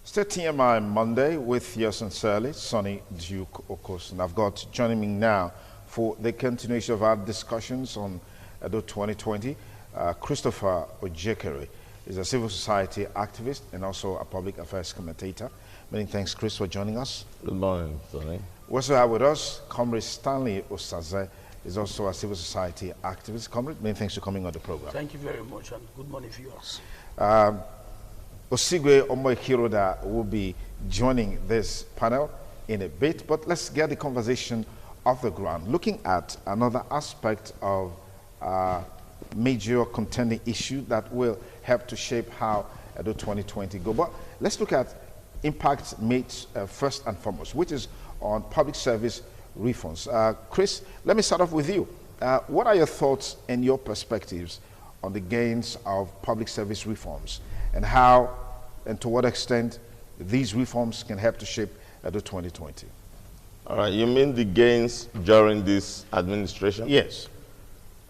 Still TMI Monday with yours sincerely, Sonny Duke Okos. And I've got joining me now for the continuation of our discussions on Edo 2020, Christopher Ojekere is a civil society activist and also a public affairs commentator. Many thanks, Chris, for joining us. Good morning, Sonny. We also have with us Comrade Stanley Osaze, is also a civil society activist. Comrade, many thanks for coming on the program. Thank you very much, and good morning, viewers. Osigwe Omoikiroda will be joining this panel in a bit, but let's get the conversation off the ground, looking at another aspect of major contending issue that will help to shape how Edo 2020 go. But let's look at impact made first and foremost, which is on public service reforms. Chris, let me start off with you. What are your thoughts and your perspectives on the gains of public service reforms and how and to what extent these reforms can help to shape Edo 2020? All right, you mean the gains during this administration? Yes.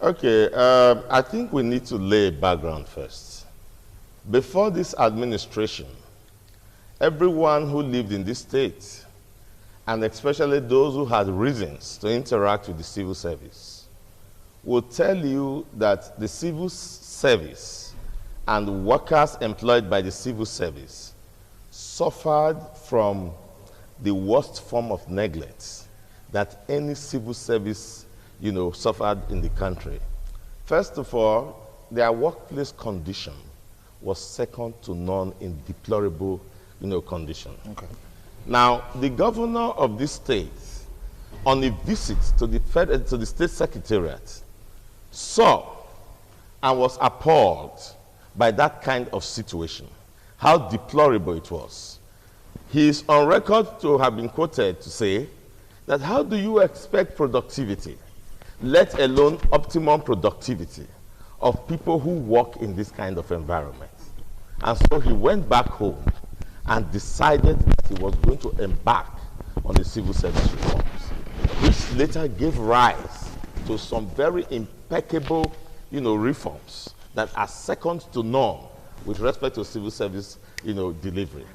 Okay, I think we need to lay a background first. Before this administration, everyone who lived in this state, and especially those who had reasons to interact with the civil service, would tell you that the civil service and workers employed by the civil service suffered from the worst form of neglect that any civil service, suffered in the country. First of all, their workplace condition was second to none in deplorable, condition. Okay. Now, the governor of this state, on a visit to the state secretariat, saw and was appalled by that kind of situation, how deplorable it was. He is on record to have been quoted to say that how do you expect productivity, let alone optimum productivity, of people who work in this kind of environment? And so he went back home and decided that he was going to embark on the civil service reforms, which later gave rise to some very impeccable, reforms that are second to none with respect to civil service, delivery.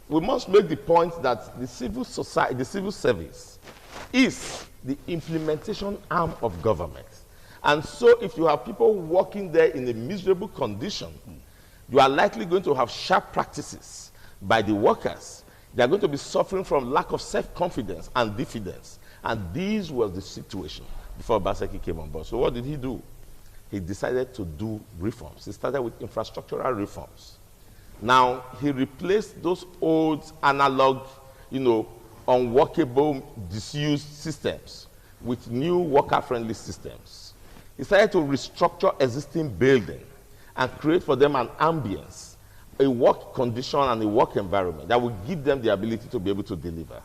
We must make the point that the civil service is the implementation arm of government. And so if you have people working there in a miserable condition, you are likely going to have sharp practices by the workers. They are going to be suffering from lack of self-confidence and diffidence. And this was the situation before Obaseki came on board. So what did he do? He decided to do reforms. He started with infrastructural reforms. Now, he replaced those old analog, unworkable, disused systems with new worker-friendly systems. He started to restructure existing buildings and create for them an ambience, a work condition and a work environment that will give them the ability to be able to deliver.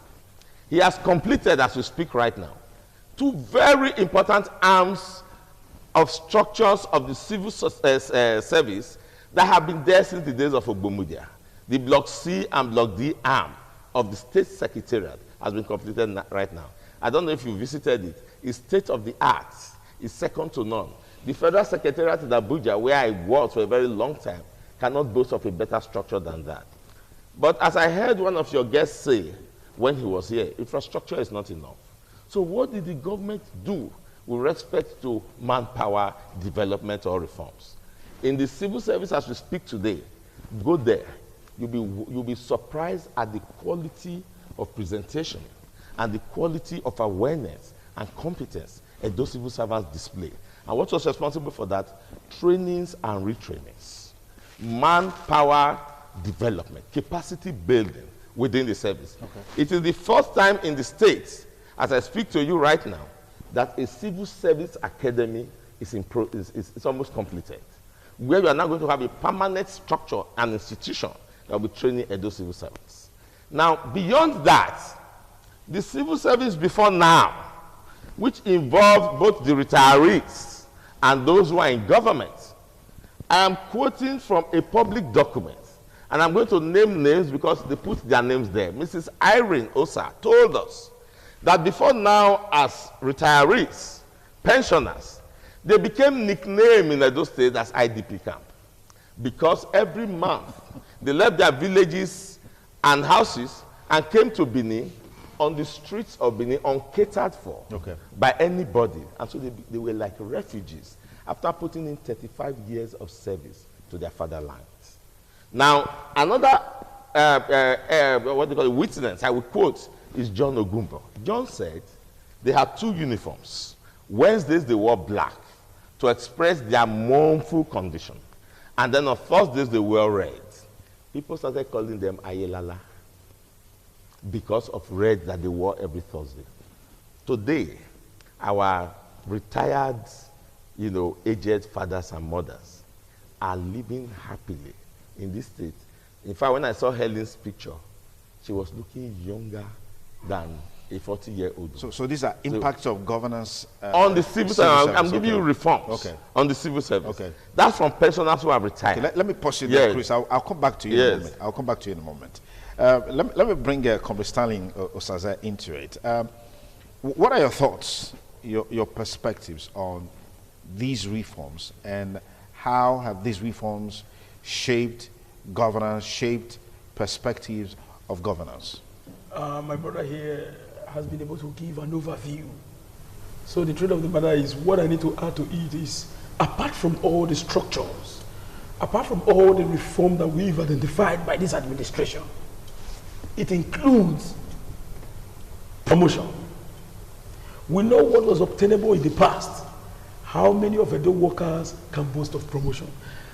He has completed, as we speak right now, two very important arms of structures of the civil service that have been there since the days of Ogbomudia. The Block C and Block D arm of the State Secretariat has been completed right now. I don't know if you visited it. It's state of the art. It's second to none. The Federal Secretariat in Abuja, where I worked for a very long time, cannot boast of a better structure than that. But as I heard one of your guests say when he was here, infrastructure is not enough. So what did the government do with respect to manpower development or reforms? In the civil service as we speak today, go there. You'll be surprised at the quality of presentation and the quality of awareness and competence that those civil servants display. And what was responsible for that? Trainings and retrainings. Manpower development, capacity building within the service. Okay. It is the first time in the States, as I speak to you right now, that a civil service academy is almost completed, where you are now going to have a permanent structure and institution that will be training Edo civil service. Now, beyond that, the civil service before now, which involved both the retirees and those who are in government, I am quoting from a public document, and I'm going to name names because they put their names there. Mrs. Irene Osa told us that before now, as retirees, pensioners, they became nicknamed in Edo State as IDP camp, because every month they left their villages and houses and came to Benin on the streets of Benin uncatered for by anybody. And so they were like refugees after putting in 35 years of service to their fatherland. Now, another what they call witness, I will quote, is John Ogumbo. John said they had two uniforms. Wednesdays they wore black to express their mournful condition. And then on Thursdays they wore red. People started calling them Ayelala because of red that they wore every Thursday. Today, our retired, aged fathers and mothers are living happily in this state. In fact, when I saw Helen's picture, she was looking younger than a 40-year-old. So these are impacts of governance on the civil service. I'm giving you reforms on the civil service. Okay. That's from pensioners who have retired. Okay, let me pause you there, Chris. I'll come back to you in a moment. I'll come back to you in a moment. Let me bring Comrade Stanley Osaze into it. What are your thoughts, your perspectives on these reforms, and how have these reforms shaped governance, shaped perspectives of governance? My brother here has been able to give an overview. So the truth of the matter is, what I need to add to it is, apart from all the structures, apart from all the reform that we've identified by this administration, it includes promotion. We know what was obtainable in the past. How many of Edo workers can boast of promotion?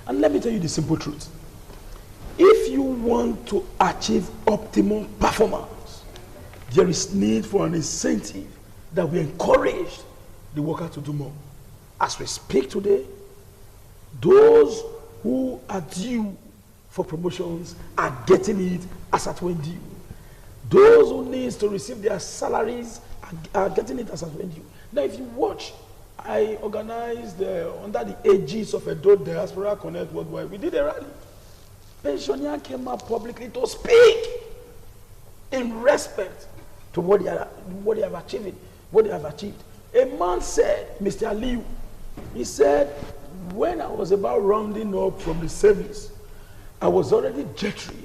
And let me tell you the simple truth. If you want to achieve optimum performance, there is need for an incentive that will encourage the worker to do more. As we speak today, those who are due for promotions are getting it as at when due. Those who need to receive their salaries are getting it as at when due. Now, if you watch, I organized under the aegis of Edo Diaspora Connect Worldwide, we did a rally. Pensioners came up publicly to speak in respect to what they have achieved. A man said, Mr. Aliu, he said, when I was about rounding up from the service, I was already jittery.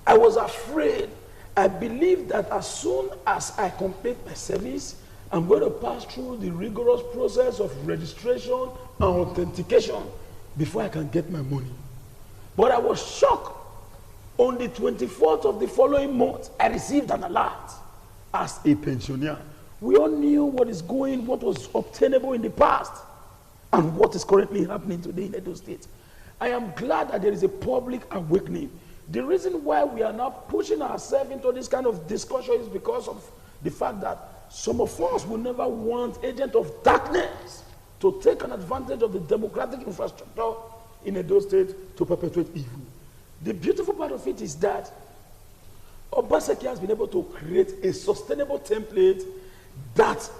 I was afraid. I believed that as soon as I complete my service, I'm going to pass through the rigorous process of registration and authentication before I can get my money. But I was shocked. On the 24th of the following month, I received an alert as a pensioner. We all knew what was obtainable in the past and what is currently happening today in Edo State. I am glad that there is a public awakening. The reason why we are now pushing ourselves into this kind of discussion is because of the fact that some of us will never want agents of darkness to take an advantage of the democratic infrastructure in Edo State to perpetuate evil. The beautiful part of it is that Obaseki has been able to create a sustainable template that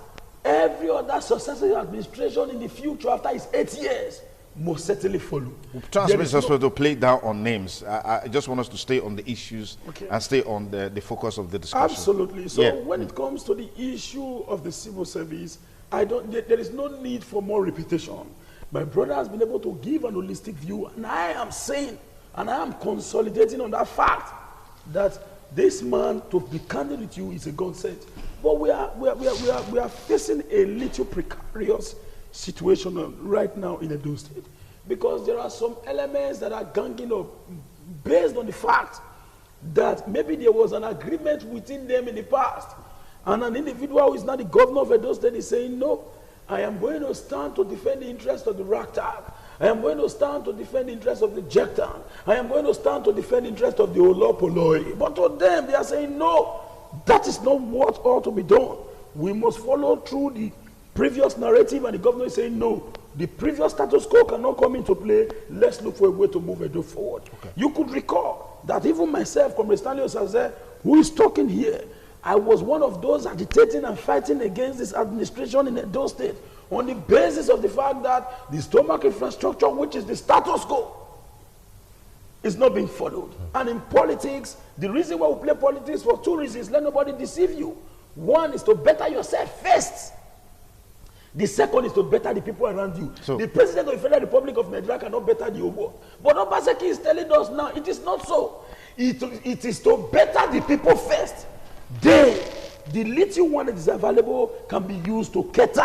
every other successive administration in the future after its 8 years must certainly follow. Transmit us to play down on names. I just want us to stay on the issues and stay on the focus of the discussion. Absolutely. So when it comes to the issue of the civil service, there is no need for more repetition. My brother has been able to give an holistic view, and I am saying, and I am consolidating on that fact that this man, to be candid with you, is a godsend. But we are facing a little precarious situation right now in Edo State, because there are some elements that are ganging up based on the fact that maybe there was an agreement within them in the past, and an individual who is now the governor of Edo State is saying, no, I am going to stand to defend the interest of the Ragtag. I am going to stand to defend the interest of the Jektan. I am going to stand to defend the interest of the Olopoloi. But to them, they are saying, no, that is not what ought to be done. We must follow through the previous narrative, and the governor is saying, no, the previous status quo cannot come into play. Let's look for a way to move Edo forward. You could recall that even myself, Comrade Stanley Osaze, who is talking here, I was one of those agitating and fighting against this administration in Edo State on the basis of the fact that the stomach infrastructure, which is the status quo, is not being followed. And in politics, the reason why we play politics for two reasons. Let nobody deceive you. One is to better yourself first. The second is to better the people around you. So, the president of the Federal Republic of Nigeria cannot better the Obo. But Obaseki is telling us now, it is not so. It is to better the people first. Then, the little one that is available can be used to cater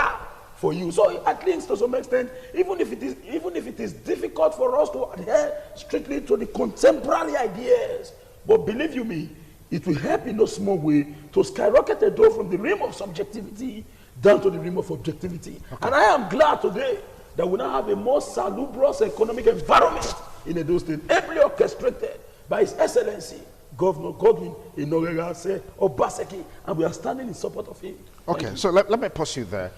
for you. So at least to some extent, even if it is difficult for us to adhere strictly to the contemporary ideas, but believe you me, it will help in no small way to skyrocket the door from the realm of subjectivity down to the realm of objectivity. Okay. And I am glad today that we now have a more salubrious economic environment in Edo State, ably orchestrated by His Excellency Governor Godwin Enonhegase Obaseki, and we are standing in support of him. Okay, so let me pause you there.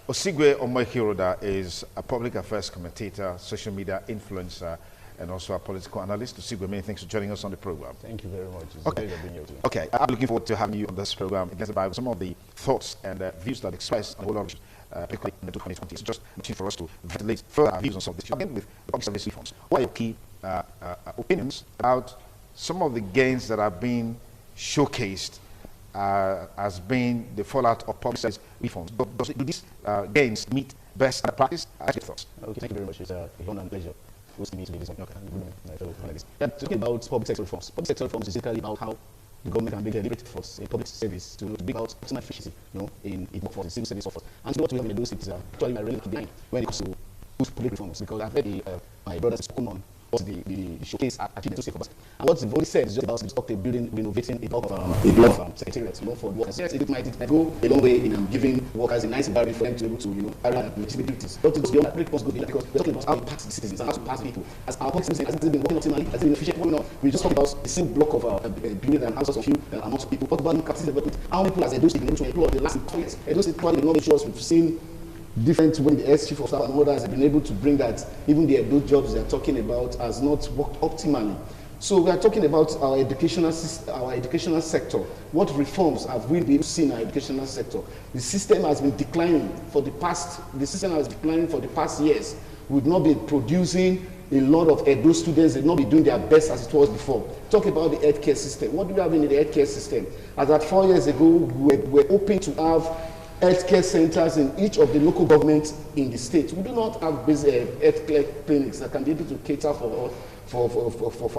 Osigwe Omoihiroda is a public affairs commentator, social media influencer, and also a political analyst. Osigwe, many thanks for joining us on the program. Thank you very much. It's okay. a pleasure being here today. Okay, I'm looking forward to having you on this program about some of the thoughts and views that expressed on the whole of particularly in the 2020. It's just a for us to ventilate further views on some of this. Again, with public service reforms. What are your key opinions about some of the gains that are being showcased as being the fallout of public service reforms? Do these gains meet best practice? As your thoughts? Okay, thank you very much. It's a honor and pleasure hosting me today. Talking about public sector reforms. Public sector reforms is basically about how the government can make deliberate efforts in public service to bring about optimal efficiency, in workforce, in civil service workforce. And so what we have in those cities are actually my relative behind when it comes to public reforms, because I've heard my brothers spoken on what the showcase achievement to say for us. And what they've already said is just about the building, renovating a block of secretariats, for workers. Yes, it might go a long way in giving workers a nice environment for them to be able to, carry out responsibilities. But it goes beyond that. Public responsibility, because we're talking about how we pass the citizens and how to pass people. As our public system has been working optimally, has been efficient. We just talked about the same block of building and houses of few amounts of people. What about capacity development? How many people has Edo State been able to employ in the last 2 years? Edo State probably not sure we've seen different when the ex-chief of staff and others have been able to bring that even the Edo jobs they're talking about has not worked optimally. So we are talking about our educational sector. What reforms have we been able to see in our educational sector? The system has been declining for the past years. We've not been producing a lot of Edo students. They've not been doing their best as it was before. Talk about the healthcare system. What do we have in the healthcare system? As at 4 years ago, we were hoping to have healthcare centers in each of the local governments in the state. We do not have basic healthcare clinics that can be able to cater for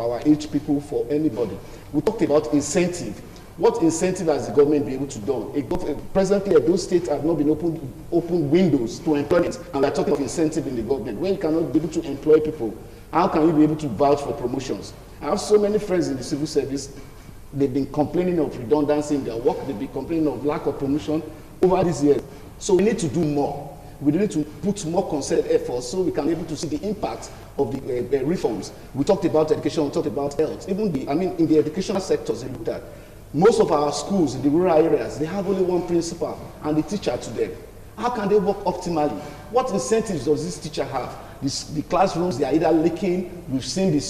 our aged people, for anybody. We talked about incentive. What incentive has the government been able to do? Presently, those states have not been open windows to employment, and we are talking of incentive in the government. When you cannot be able to employ people, how can you be able to vouch for promotions? I have so many friends in the civil service. They've been complaining of redundancy in their work. They've been complaining of lack of promotion over these years. So we need to do more. We need to put more concerted efforts so we can be able to see the impact of the reforms. We talked about education, we talked about health. Even in the educational sectors, looked at most of our schools in the rural areas, they have only one principal and the teacher to them. How can they work optimally? What incentives does this teacher have? The classrooms, they are either leaking. We've seen the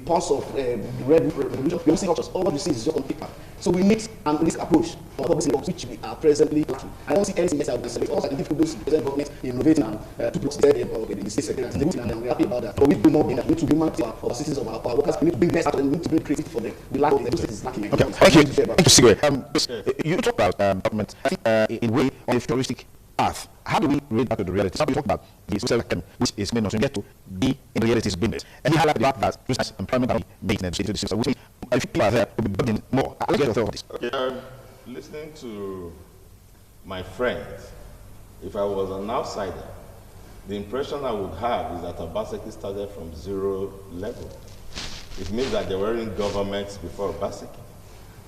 pulse of the red revolution. We've seen all what we see is just on paper. So we need an holistic approach for public works, which we are presently lacking. I don't see anything else I would say. Also, the difficulties the present government innovating and to blocks the state secretary, and we're happy about that. But we do more than that. We need to bring more to our citizens, of our workers. We need to bring best out of them. We need to bring creativity for them. The lack of the state is lacking. Okay, thank you. Thank you, Sigwe. You talk about government in way on a futuristic path. How do we relate that to the reality? Now we talk about the social academy, which is made not to get to be in reality is business. And you highlight the fact that business employment are made in the system, which means I think people are there will be building more. Let's get your thought on this. Okay, listening to my friend, if I was an outsider, the impression I would have is that Obaseki started from zero level. It means that there weren't governments before Obaseki.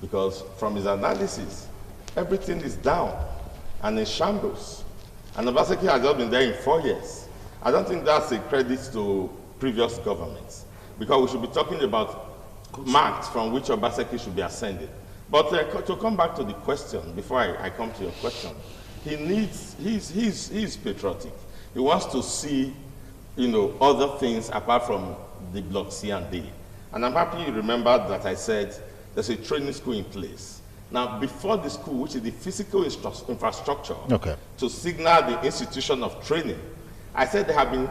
Because from his analysis, everything is down and in shambles. And Obaseki has just been there in 4 years. I don't think that's a credit to previous governments, because we should be talking about marks from which Obaseki should be ascending. But to come back to the question, before I come to your question, he's patriotic. He wants to see, other things apart from the block C and D. And I'm happy you remember that I said there's a training school in place. Now, before the school, which is the physical infrastructure to signal the institution of training, I said they have been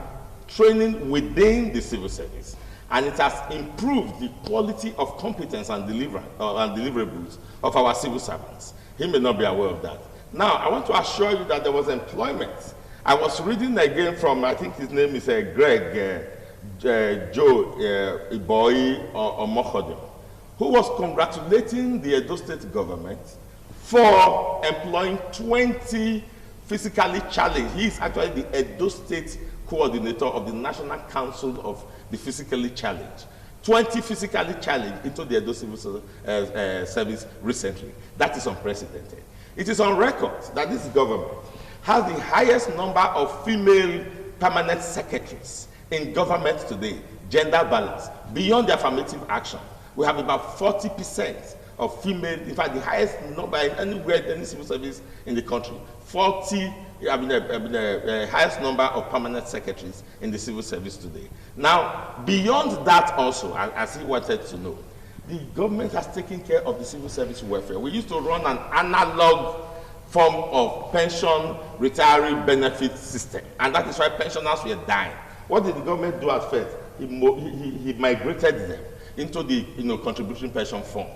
training within the civil service, and it has improved the quality of competence and deliverables of our civil servants. He may not be aware of that. Now, I want to assure you that there was employment. I was reading again from, I think his name is Greg Joe Iboi Omokodio, who was congratulating the Edo State government for employing 20 physically challenged. He is actually the Edo State coordinator of the National Council of the Physically Challenged. 20 physically challenged into the Edo Civil Service recently. That is unprecedented. It is on record that this government has the highest number of female permanent secretaries in government today, gender balance, beyond the affirmative action. We have about 40% of female, in fact, the highest number anywhere in any civil service in the country. 40, the highest number of permanent secretaries in the civil service today. Now, beyond that also, as he wanted to know, the government has taken care of the civil service welfare. We used to run an analog form of pension retiree benefit system, and that is why pensioners were dying. What did the government do at first? He migrated them into the contribution pension fund,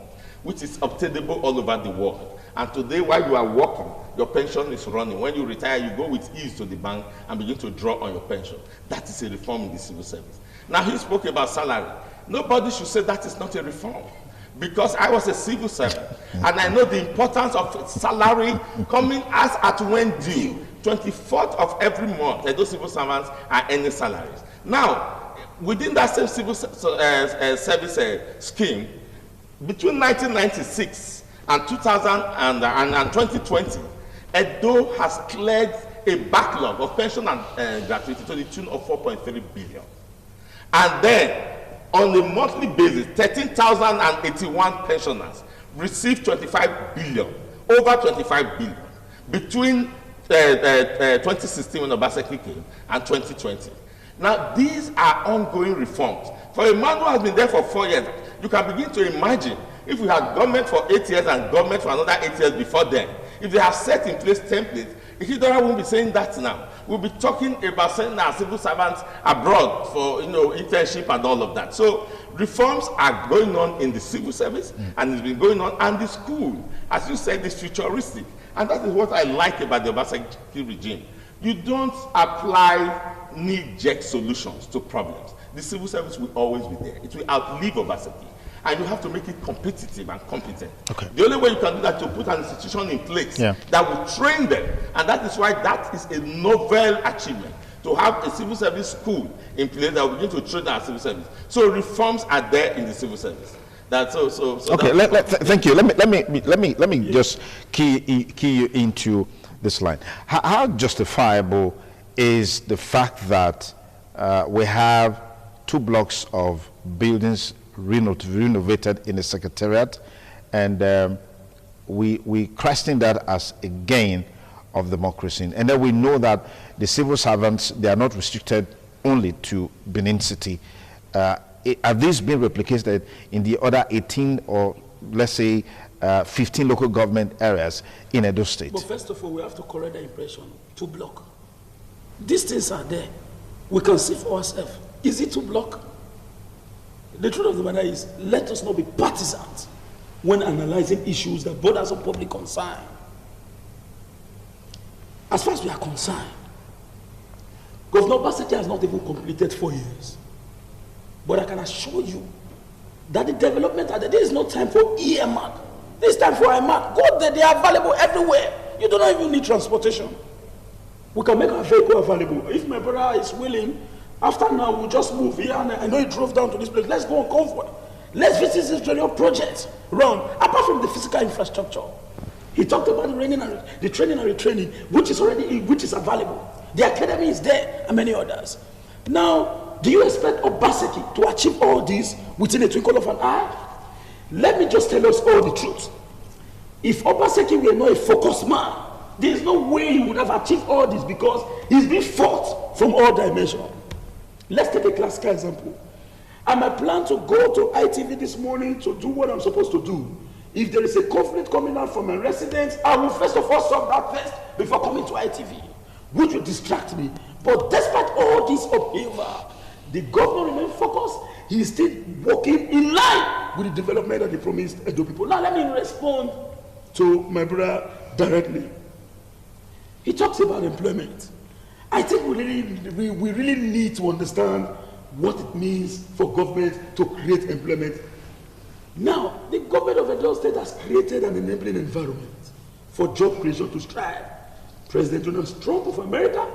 which is obtainable all over the world. And today, while you are working, your pension is running. When you retire, you go with ease to the bank and begin to draw on your pension. That is a reform in the civil service. Now, he spoke about salary. Nobody should say that is not a reform, because I was a civil servant and I know the importance of salary coming as at when due. 24th of every month, those civil servants are earning salaries. Now, within that same civil service scheme, between 1996 and 2020, Edo has cleared a backlog of pension and gratuity to the tune of 4.3 billion. And then, on a monthly basis, 13,081 pensioners received 25 billion, over 25 billion, between 2016 when Obaseki came and 2020. Now, these are ongoing reforms. For a man who has been there for 4 years, you can begin to imagine if we had government for 8 years and government for another 8 years before then, if they have set in place templates, Ihidora won't be saying that now. We'll be talking about sending our civil servants abroad for internship and all of that. So reforms are going on in the civil service, and it's been going on, and the school, as you said, is futuristic. And that is what I like about the Obaseki regime. You don't apply knee-jerk solutions to problems. The civil service will always be there. It will outlive Obaseki. And you have to make it competitive and competent. Okay. The only way you can do that is to put an institution in place that will train them. And that is why that is a novel achievement, to have a civil service school in place that will begin to train our civil service. So reforms are there in the civil service. That's so okay. Thank you. Let me just key you into this line. How justifiable is the fact that we have 2 blocks of buildings renovated in the secretariat, and we christen that as a gain of democracy? And then we know that the civil servants, they are not restricted only to Benin City. Have these been replicated in the other 18 or let's say 15 local government areas in Edo State? But first of all, we have to correct the impression. 2 block. These things are there. We can see for ourselves. Is it 2 block? The truth of the matter is, let us not be partisans when analyzing issues that borders on public concern. As far as we are concerned, Governor Obaseki has not even completed 4 years. But I can assure you that the development, there is no time for earmark. There is time for earmark. Go there, they are available everywhere. You do not even need transportation. We can make our vehicle available. If my brother is willing, after now, we'll just move here, and I know he drove down to this place. Let's go on comfort. Let's visit this general project around, apart from the physical infrastructure. He talked about the training and retraining, which is available. The academy is there, and many others. Now, do you expect Obaseki to achieve all this within a twinkle of an eye? Let me just tell us all the truth. If Obaseki were not a focused man, there is no way he would have achieved all this, because he's been fought from all dimensions. Let's take a classical example. I might plan to go to ITV this morning to do what I'm supposed to do. If there is a conflict coming out from my residents, I will first of all solve that first before coming to ITV, which will distract me. But despite all this upheaval, the governor remains focused. He is still working in line with the development that he promised Edo people. Now let me respond to my brother directly. He talks about employment. I think we really need to understand what it means for government to create employment. Now, the government of Edo State has created an enabling environment for job creation to strive. President Donald Trump of America,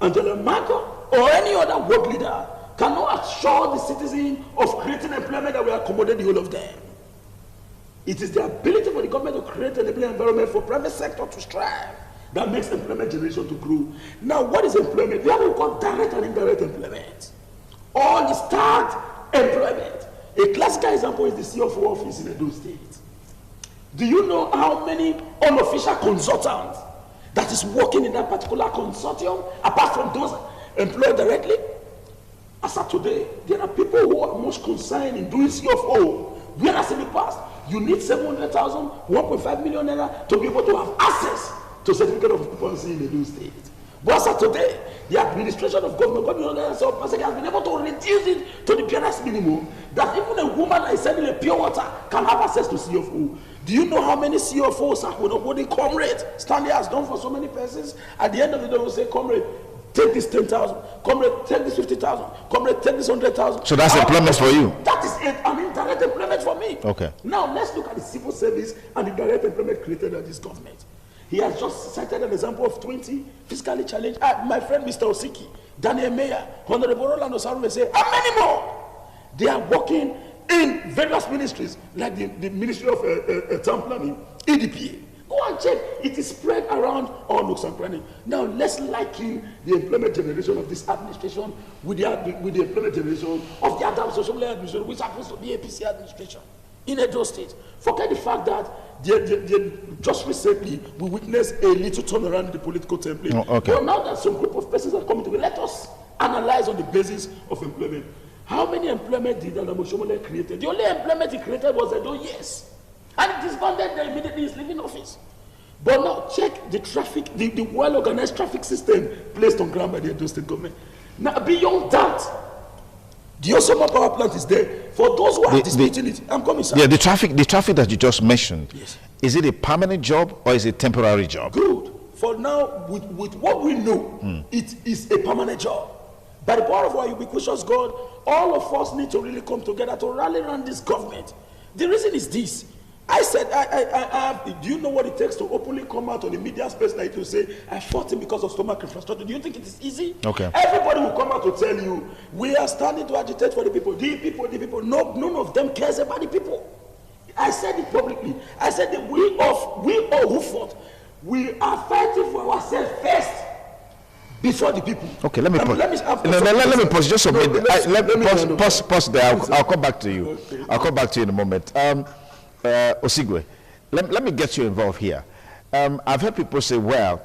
Angela Merkel, or any other world leader cannot assure the citizen of creating employment that will accommodate the whole of them. It is the ability for the government to create an enabling environment for private sector to strive that makes employment generation to grow. Now, what is employment? We have what we call direct and indirect employment. All is tagged employment. A classical example is the CFO office in Edo State. Do you know how many unofficial consultants that is working in that particular consortium, apart from those employed directly? As of today, there are people who are most concerned in doing CFO, whereas in the past, you need 700,000, 1.5 million naira to be able to have access to certificate of occupancy in Edo State. But as of today, the administration of government has been able to reduce it to the barest minimum, that even a woman that is selling a pure water can have access to CFO. Do you know how many CFOs are holding comrade? Stanley has done for so many persons. At the end of the day, they will say, comrade, take this 10,000, comrade, take this 50,000, comrade, take this 100,000. So that's employment for you? That is an indirect employment for me. Okay. Now let's look at the civil service and the direct employment created by this government. He has just cited an example of 20 fiscally challenged. My friend Mr. Osiki, Daniel Mayer, Honorable Roland Osarume say, how many more? They are working in various ministries, like the Ministry of Town Planning, EDPA. Go and check. It is spread around all nooks and crannies. Now let's liken the employment generation of this administration with the employment generation of the Adams Social Administration, which happens to be APC administration in Edo State. Forget the fact that just recently we witnessed a little turnaround in the political template. Oh, okay. But now that some group of persons are coming together, let us analyze on the basis of employment. How many employment did Adam Oshomole create? The only employment he created was Edo, yes. And it disbanded there immediately he's leaving office. But now check the traffic, the well-organized traffic system placed on ground by the Edo State government. Now beyond that, the Osoma power plant is there. For those who are disputing it, I'm coming, sir. Yeah, the traffic that you just mentioned, yes. Is it a permanent job or is it a temporary job? Good. For now, with what we know, it is a permanent job. By the power of our ubiquitous God, all of us need to really come together to rally around this government. The reason is this. I said, do you know what it takes to openly come out on the media space like to say, I fought him because of stomach infrastructure? Do you think it is easy? Okay. Everybody will come out to tell you, we are standing to agitate for the people. The people. No, none of them cares about the people. I said it publicly. I said that we all who fought, we are fighting for ourselves first before the people. Okay, let me pause. Let me pause just a minute. Let me pause there. I'll come back to you. Okay. I'll come back to you in a moment. Osigwe, let me get you involved here. I've heard people say, well,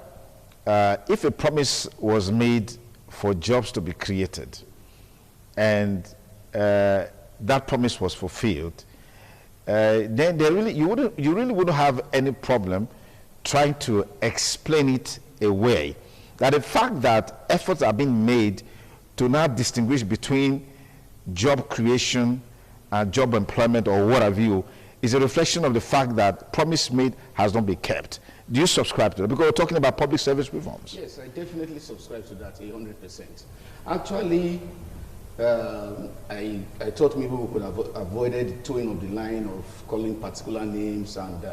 if a promise was made for jobs to be created and that promise was fulfilled, then you really wouldn't have any problem trying to explain it away. That the fact that efforts are being made to now distinguish between job creation and job employment or what have you is a reflection of the fact that promise made has not been kept. Do you subscribe to that? Because we're talking about public service reforms. Yes, I definitely subscribe to that 100%. Actually, I thought maybe we could have avoided towing of the line of calling particular names and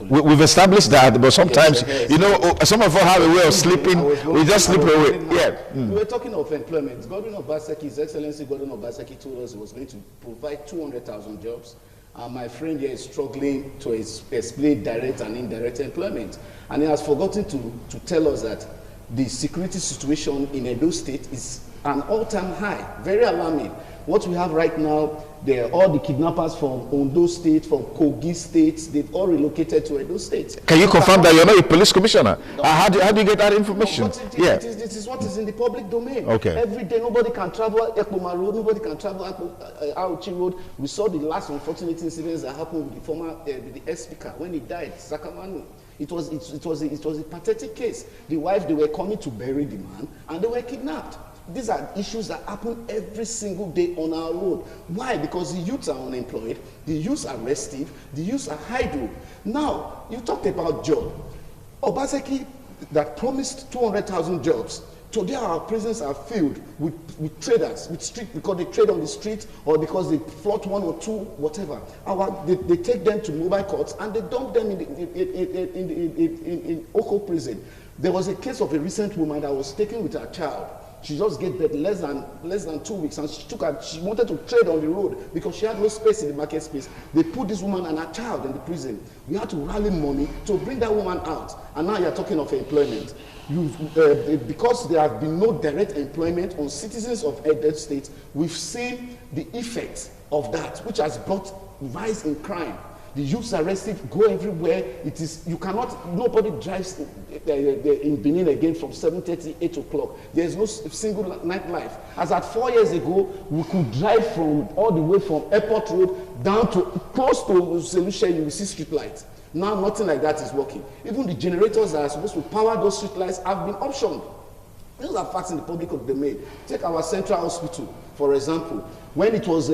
we've established that, but sometimes, yes. You know, some of us have a way of sleeping. We just sleep away. Yeah. We were talking of employment. Godwin Obaseki, His Excellency Godwin Obaseki told us he was going to provide 200,000 jobs. My friend here is struggling to explain direct and indirect employment. And he has forgotten to tell us that the security situation in Edo State is an all-time high, very alarming. What we have right now, all the kidnappers from Ondo State, from Kogi State, they've all relocated to Edo State. Can you confirm that you're not a police commissioner? No. How do you get that information? No, it is what is in the public domain. Okay. Every day, nobody can travel Ekpoma Road, nobody can travel Auchi Road. We saw the last unfortunate incidents that happened with the former the ex-speaker when he died, Sakamanu. It was a pathetic case. The wife, they were coming to bury the man, and they were kidnapped. These are issues that happen every single day on our road. Why? Because the youths are unemployed, the youths are restive, the youths are idle. Now, you talked about job. Obaseki that promised 200,000 jobs Today our prisons are filled with traders, with street, because they trade on the street or because they float one or two, whatever. They take them to mobile courts and they dump them in Oko prison. There was a case of a recent woman that was taken with her child. She just gave birth less than 2 weeks, and she wanted to trade on the road because she had no space in the market space. They put this woman and her child in the prison. We had to rally money to bring that woman out, and now you're talking of employment. Because there have been no direct employment on citizens of Edo State, we've seen the effect of that, which has brought rise in crime. The youths arrested go everywhere. Nobody drives in Benin again from 7:30, 8 o'clock. There's no single nightlife. As at 4 years ago, we could drive all the way from Airport Road down to close to Selusha, you will see street lights. Now nothing like that is working. Even the generators that are supposed to power those street lights have been optioned. Those are facts in the public domain. Take our central hospital, for example. When it was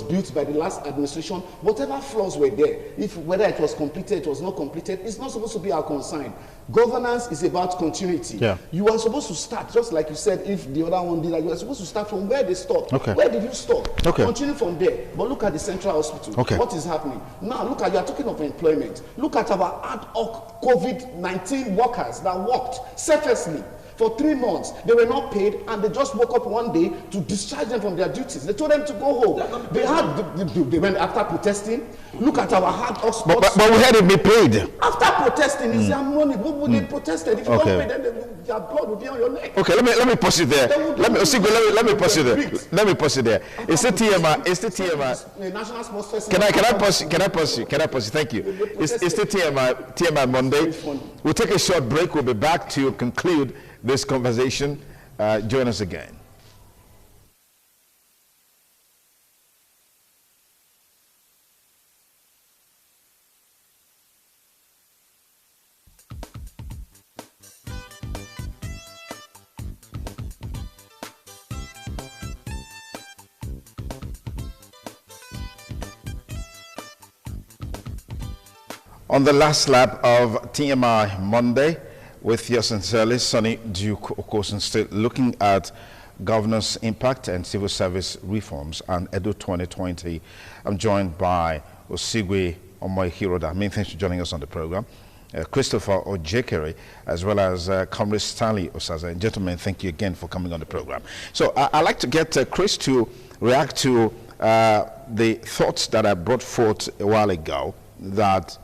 built by the last administration, whatever flaws were there, whether it was completed, it was not completed, it's not supposed to be our concern. Governance is about continuity. Yeah. You are supposed to start, just like you said, if the other one did that, you are supposed to start from where they stopped. Okay. Where did you stop? Okay. Continue from there. But look at the central hospital. Okay. What is happening? Now, you are talking of employment. Look at our ad hoc COVID-19 workers that worked selflessly. For 3 months, they were not paid, and they just woke up one day to discharge them from their duties. They told them to go home. They went after protesting. Look at our hard hospitals. But we had it be paid. After protesting, it's their money. They protested. If you don't pay them, your blood will be on your neck. Okay, let me pause it there. Let me pause it there. Let me pause it there. It's the TMI. It's the TMI. National Sports Festival. Can I pause you? Thank you. It's the TMI Monday. We'll take a short break. We'll be back to conclude this conversation. Join us again. On the last lap of TMI Monday, with your sincerely, Sonny Duke Okosun State, looking at governance impact and civil service reforms and Edo 2020. I'm joined by Osigwe Omoihiroda. Many thanks for joining us on the program. Christopher Ojekere, as well as Comrade Stanley Osaza. And gentlemen, thank you again for coming on the program. So I'd like to get Chris to react to the thoughts that I brought forth a while ago, that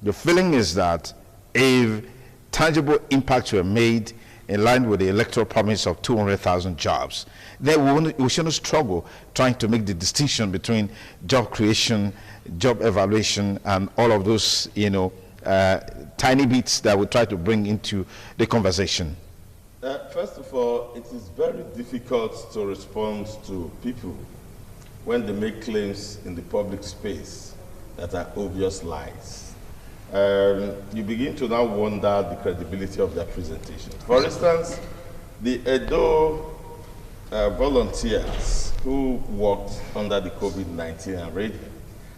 the feeling is that if tangible impacts were made in line with the electoral promise of 200,000 jobs, then we shouldn't struggle trying to make the distinction between job creation, job evaluation, and all of those, tiny bits that we try to bring into the conversation. First of all, it is very difficult to respond to people when they make claims in the public space that are obvious lies. You begin to now wonder the credibility of their presentation. For instance, the Edo volunteers who worked under the COVID-19 arrangement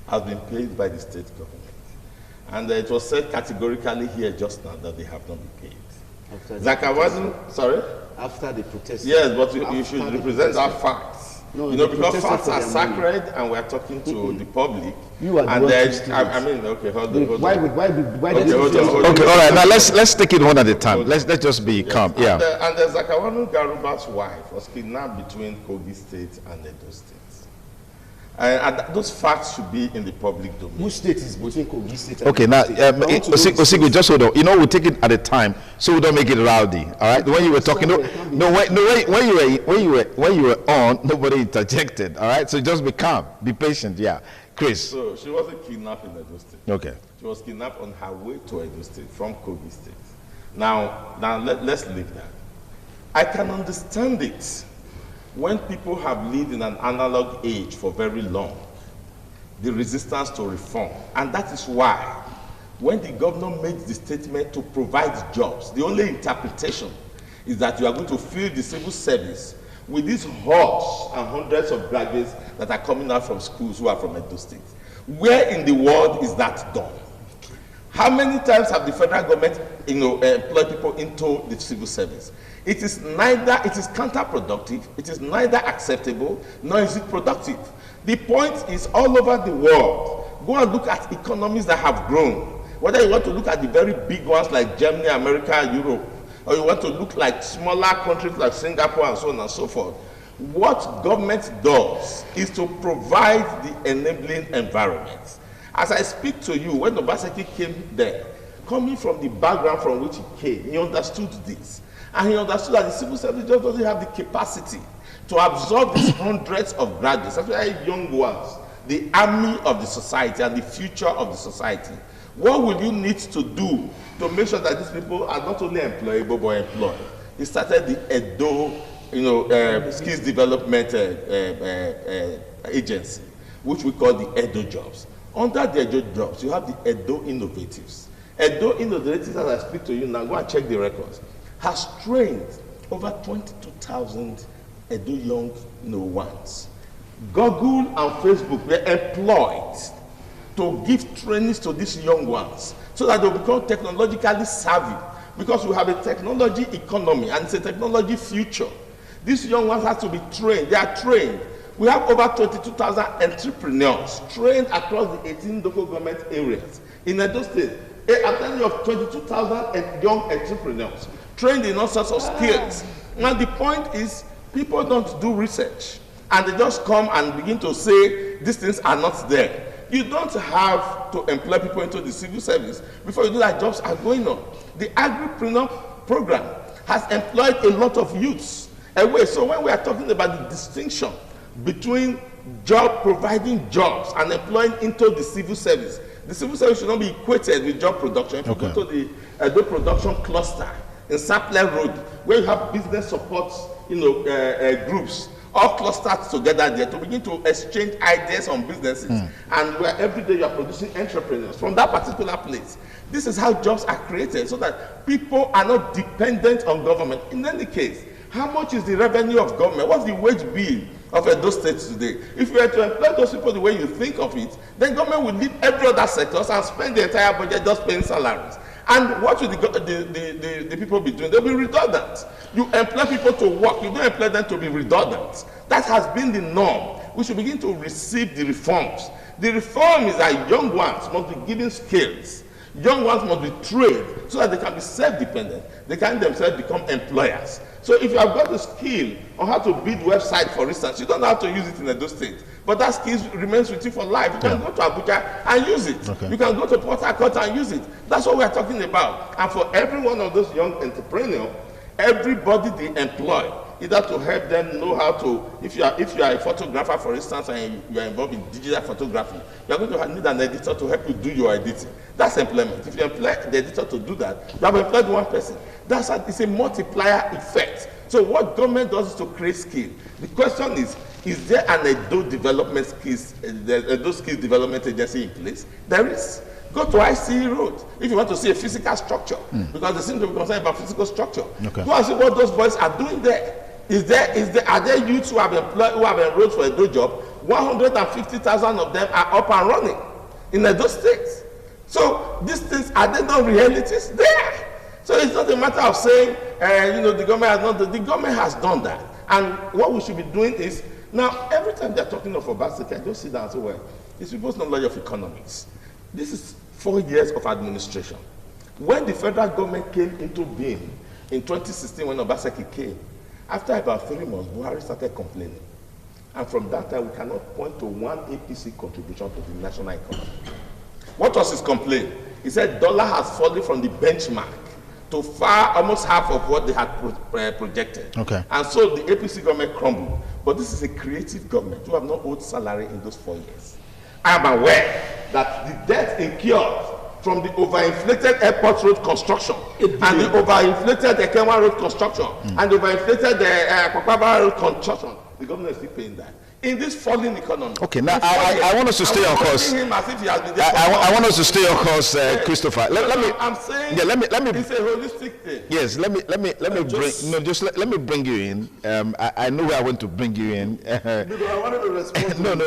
have been paid by the state government. And it was said categorically here just now that they have not been paid. Sorry? After the protest. Yes, but you should represent that fact. No, because facts are sacred, and we're talking to the public. You are and okay, hold on. Why hold on. Okay, all right. Now let's take it one at a time. Let's just be calm. Yeah. And the Zakawanu Garuba's wife was kidnapped between Kogi State and Edo State. And those facts should be in the public domain. Which state is between Kogi State and Okay, now, Osigwe, just hold on. We take it at a time so we don't make it rowdy. All right. When you were talking, when you were on, nobody interjected. All right. So just be calm, be patient. Yeah, Chris. So she wasn't kidnapped in Edo State. Okay. She was kidnapped on her way to Edo State from Kogi State. Now let's leave that. I can understand it. When people have lived in an analog age for very long, the resistance to reform. And that is why, when the governor makes the statement to provide jobs, the only interpretation is that you are going to fill the civil service with these hordes and hundreds of graduates that are coming out from schools who are from Edo State. Where in the world is that done? How many times have the federal government, employed people into the civil service? It is counterproductive, it is neither acceptable, nor is it productive. The point is all over the world. Go and look at economies that have grown. Whether you want to look at the very big ones like Germany, America, Europe, or you want to look like smaller countries like Singapore and so on and so forth. What government does is to provide the enabling environment. As I speak to you, when Obaseki came there, coming from the background from which he came, he understood this. And he understood that the civil service just doesn't have the capacity to absorb these hundreds of graduates, especially young ones, the army of the society and the future of the society. What will you need to do to make sure that these people are not only employable but employed? He started the Edo, skills development agency, which we call the Edo Jobs. Under the Edo Jobs, you have the Edo Innovatives. Edo Innovatives, as I speak to you now, go and check the records, has trained over 22,000 Edo young ones. Google and Facebook were employed to give trainings to these young ones so that they will become technologically savvy, because we have a technology economy and it's a technology future. These young ones have to be trained. They are trained. We have over 22,000 entrepreneurs trained across the 18 local government areas in Edo State. I'm telling you of 22,000 young entrepreneurs trained in all sorts of skills. Now the point is, people don't do research and they just come and begin to say these things are not there. You don't have to employ people into the civil service before you do that. Jobs are going on. The Agripreneur program has employed a lot of youths away. So when we are talking about the distinction between providing jobs and employing into the civil service should not be equated with job production. If you go to the Edo production cluster in Sapler Road, where you have business support groups all clustered together there to begin to exchange ideas on businesses, and where every day you are producing entrepreneurs from that particular place. This is how jobs are created, so that people are not dependent on government. In any case, how much is the revenue of government? What's the wage bill of Edo State today? If you were to employ those people the way you think of it, then government will leave every other sector and spend the entire budget just paying salaries. And what will the people be doing? They'll be redundant. You employ people to work, you don't employ them to be redundant. That has been the norm. We should begin to receive the reforms. The reform is that young ones must be given skills. Young ones must be trained so that they can be self-dependent. They can themselves become employers. So if you have got the skill on how to build website, for instance, you don't have to use it in Edo State. But that skill remains with you for life. You can go to Abuja and use it. You can go to Port Harcourt and use it. That's what we are talking about. And for every one of those young entrepreneurs, everybody they employ, either to help them know how to, if you are a photographer, for instance, and you are involved in digital photography, you are going to need an editor to help you do your editing. That's employment. If you employ the editor to do that, you have employed one person. It's a multiplier effect. So what government does is to create skill. The question is there an Edo Skills Development Agency in place? There is. Go to ICE Road if you want to see a physical structure, because they seem to be concerned about physical structure. Go and see what those boys are doing there. Are there youths who have enrolled for Edo job? 150,000 of them are up and running in Edo State. So these things, are they not realities? There. So it's not a matter of saying, the government has not done. The government has done that. And what we should be doing is, now every time they're talking of Obaseki, I just sit down and say, well, it's people's knowledge of economics. This is 4 years of administration. When the federal government came into being in 2016, when Obaseki came, after about 3 months, Buhari started complaining. And from that time, we cannot point to one APC contribution to the national economy. What was his complaint? He said dollar has fallen from the benchmark to almost half of what they had projected. And so the APC government crumbled. But this is a creative government who have not owed salary in those 4 years. I am aware that the debt incurred from the overinflated airport road construction and the overinflated Ekenwa road construction and the overinflated Kwakwabaram road construction, the government is still paying that. in this falling economy. Okay, now I want us to stay on course. Him as if he has been there I want us to stay on course, Christopher. Let me. I'm saying. Yeah, let me. It's a holistic thing. Yes, let me bring you in. I know where I want to bring you in. Because I wanted to respond.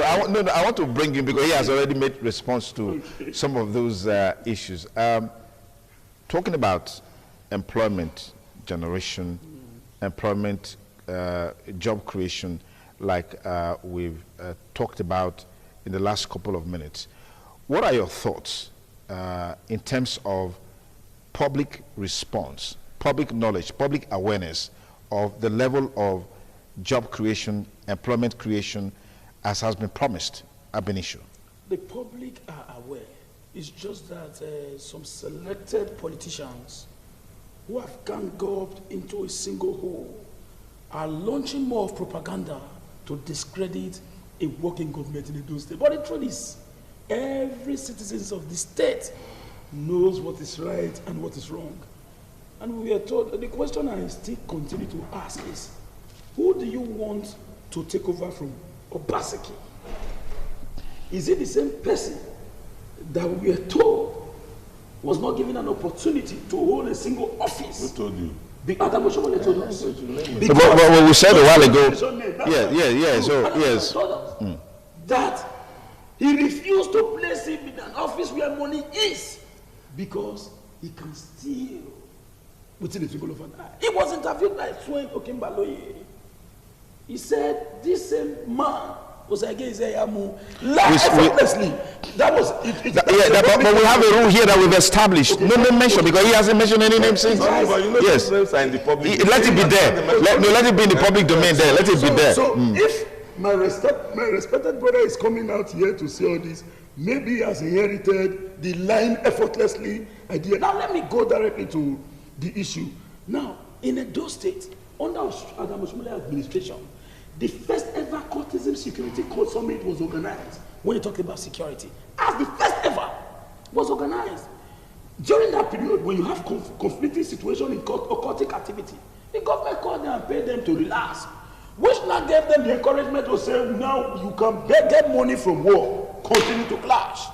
I want to bring you because he has already made response to some of those issues. Talking about employment generation, employment, job creation, like we've talked about in the last couple of minutes. What are your thoughts in terms of public response, public knowledge, public awareness of the level of job creation, employment creation as has been promised ab initio? The public are aware. It's just that some selected politicians who have ganged up into a single hole are launching more of propaganda to discredit a working government in Edo State. But the truth is, every citizen of the state knows what is right and what is wrong. And we are told, the question I still continue to ask is, who do you want to take over from Obaseki? Is it the same person that we are told was not given an opportunity to hold a single office? Who told you? Adam Oshomole told us. Well, we said a while ago. So that he refused to place him in an office where money is because he can steal within the twinkle of an eye. He was interviewed by Swain Okimbaloye. He said this same man was against Ayamu effortlessly. That was it. But we have a rule here that we've established. Okay. No mention because he hasn't mentioned any name since. Yes. In the public let it be there. Let it be in the public domain there. Let it be there. So if my respected brother is coming out here to say all this, maybe he has inherited the line effortlessly idea. Now let me go directly to the issue. Now, in Edo State, under Adam Oshomole administration, the first ever Courtism Security Summit was organized. When you talk about security, as the first ever was organized. During that period, when you have conflicting situation in occultic activity, the government called them and paid them to relax, which now gave them the encouragement to say, now you can get money from war, continue to clash.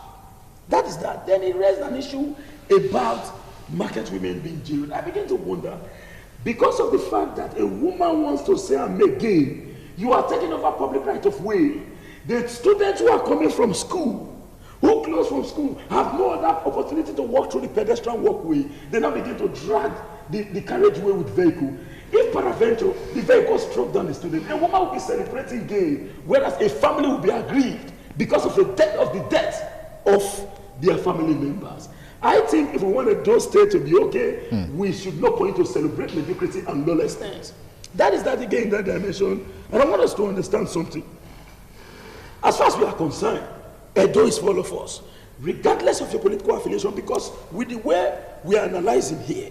That is that. Then he raised an issue about market women being jailed. I begin to wonder, because of the fact that a woman wants to say and make gain, you are taking over public right of way. The students who are coming from school, who close from school, have no other opportunity to walk through the pedestrian walkway. They now begin to drag the carriageway with vehicle. If peradventure the vehicle struck down the student, a woman will be celebrating gain, whereas a family will be aggrieved because of the death of their family members. I think if we want Edo State to be okay, we should not going to celebrate mediocrity and lawlessness. That is that again, that dimension. And I want us to understand something. As far as we are concerned, Edo is for all of us, regardless of your political affiliation, because with the way we are analyzing here,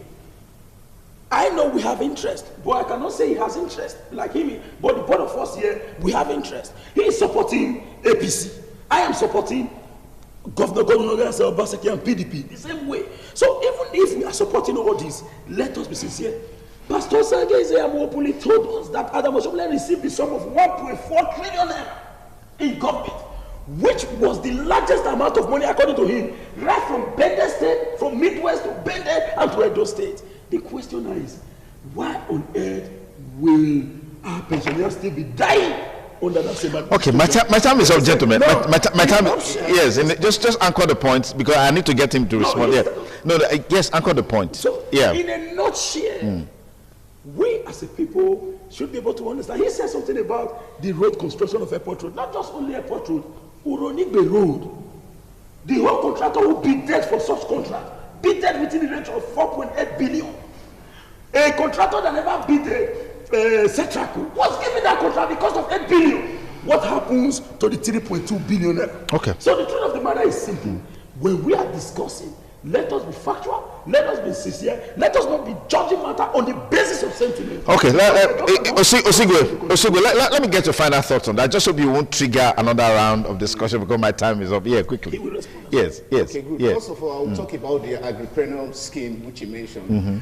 I know we have interest, but I cannot say he has interest like him. But the both of us here, we have interest. He is supporting APC. I am supporting Governor Obaseki and PDP the same way. So even if we are supporting all this, let us be sincere. Pastor Sergei Zeyamopuli told us that Adam Oshomole received the sum of 1.4 trillion naira in government, which was the largest amount of money according to him, right from Bende State, from Midwest to Bende and to Edo State. The question is, why on earth will our pensioners still be dying under that same administration? Okay, my time is up, gentlemen. No, my time is, yes, and just anchor the point because I need to get him to respond. Yes, anchor the point. So, in a nutshell, we as a people should be able to understand. He said something about the road construction of Airport Road, not just only Airport Road, Uronigbe Road. The whole contractor who bid dead for such contract, bid dead within the range of 4.8 billion. A contractor that never bid Setraco was given that contract because of 8 billion. What happens to the 3.2 billion? Okay. So the truth of the matter is simple. When we are discussing, let us be factual, Let us be sincere. Let us not be judging matter on the basis of sentiment. Okay, Osigwe, let me get your final thoughts on that. Just hope you won't trigger another round of discussion because my time is up. Yeah, quickly. He will respond. Yes. Okay, good. Yes. First of all, I will talk about the agripreneur scheme which you mentioned.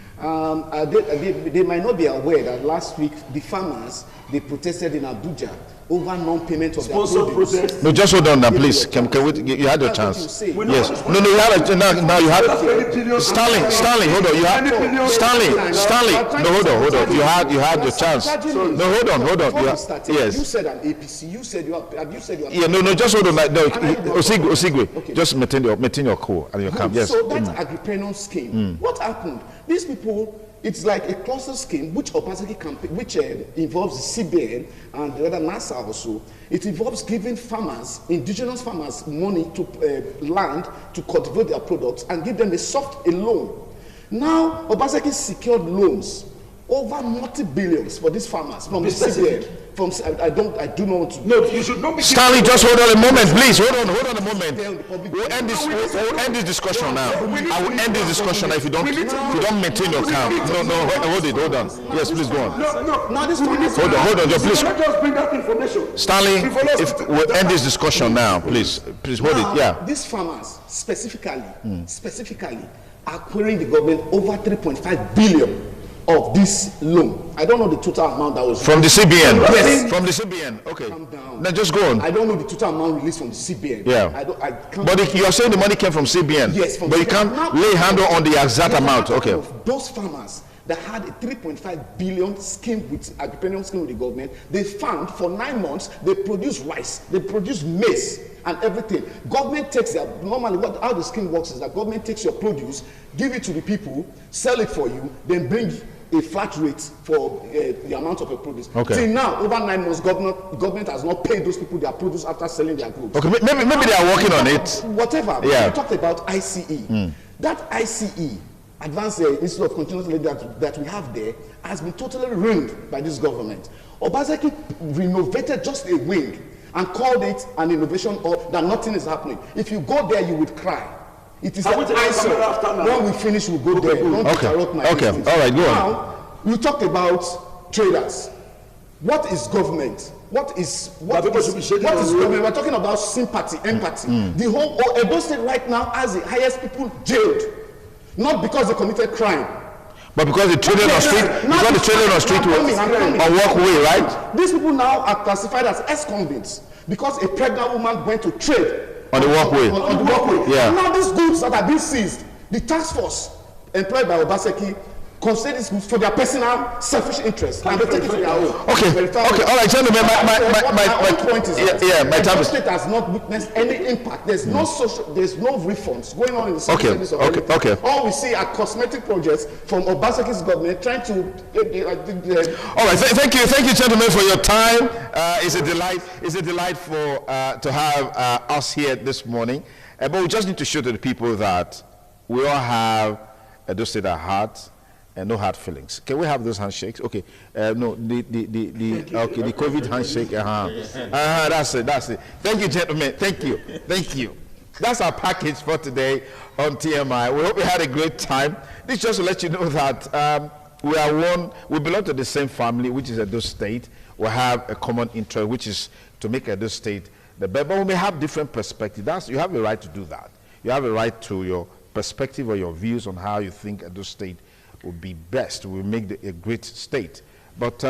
They might not be aware that last week the farmers, they protested in Abuja over non-payment of their produce. Protest. No, just hold on now, please. Can we, you had your chance. Yes. No, you had a, now you had Stanley, hold on. You had Stanley. No, hold on. You had your chance. No, hold on. Yes. You said an APC. You said you are. Yeah, no, just hold on. No, Osigwe, okay. Just maintain your cool and your calm. Yes. So that agripreneur scheme, what happened? These people, it's like a cluster scheme which Obaseki campaign, which involves the CBN and the other NASA also. It involves giving farmers, indigenous farmers, money to land to cultivate their products and give them a loan. Now, Obaseki secured loans over multi-billions for these farmers from the CBN. I do not want to. No, you should not be. Stanley, just hold on a moment, please. Hold on a moment. We'll end this discussion now. I will end this discussion now if you don't maintain your calm. No, hold on. Yes, please go on. No. Now this one is Hold on, please. Let us bring that information. Stanley, if we'll end this discussion now, please hold it. Yeah. These farmers specifically are querying the government over 3.5 billion of this loan. I don't know the total amount that was from the CBN. Yes. From the CBN. Okay. Calm down. Now just go on. I don't know the total amount released from the CBN. Yeah. But you are saying the money came from CBN. Yes. But you can't lay handle on the exact amount. Okay. Those farmers that had a 3.5 billion scheme with agripreneur scheme with the government, they found for 9 months they produce rice, they produce maize and everything. Government takes their normally how the scheme works is that government takes your produce, give it to the people, sell it for you, then bring a flat rate for the amount of your produce. Okay. Till now, over 9 months, government has not paid those people their produce after selling their goods. Okay, maybe they are working on it. Whatever. Yeah. We talked about ICE. That ICE, Advanced Institute of Continuous Learning that we have there, has been totally ruined by this government. Obaseki renovated just a wing and called it an innovation or that nothing is happening. If you go there, you would cry. It is an answer. When we finish, we'll go there. Don't interrupt my business. All right, go on. Now, we talked about traders. What is government? What is government? We're talking about sympathy, empathy. The whole Edo State right now has the highest people jailed, not because they committed crime, but because they traded on street. Because they traded on street or walkway, right? These people now are classified as ex-convicts because a pregnant woman went to trade on the walkway. On the walkway. Yeah. And now these goods that are being seized, the task force employed by Obaseki consider these goods for their personal selfish interest and they take it to their own. Okay, all right, gentlemen. My point is my time is. The state has not witnessed any impact. There's no reforms going on in the civil service of anything. Okay. All we see are cosmetic projects from Obaseki's government trying to. All right, thank you, gentlemen, for your time. It's a delight for to have us here this morning. But we just need to show to the people that we all have Edo State at heart. And no hard feelings. Can we have those handshakes? Okay. No, the COVID handshake. That's it. Thank you, gentlemen. Thank you. That's our package for today on TMI. We hope you had a great time. This just to let you know that we are one. We belong to the same family, which is Edo State. We have a common interest, which is to make Edo State the best. But we may have different perspectives. You have a right to do that. You have a right to your perspective or your views on how you think Edo State would be best, will make a great state. But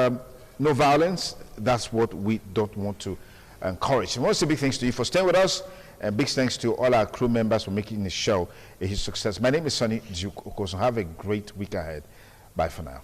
no violence, that's what we don't want to encourage. And also big thanks to you for staying with us, and big thanks to all our crew members for making the show a huge success. My name is Sonny Duke Okosun. Have a great week ahead. Bye for now.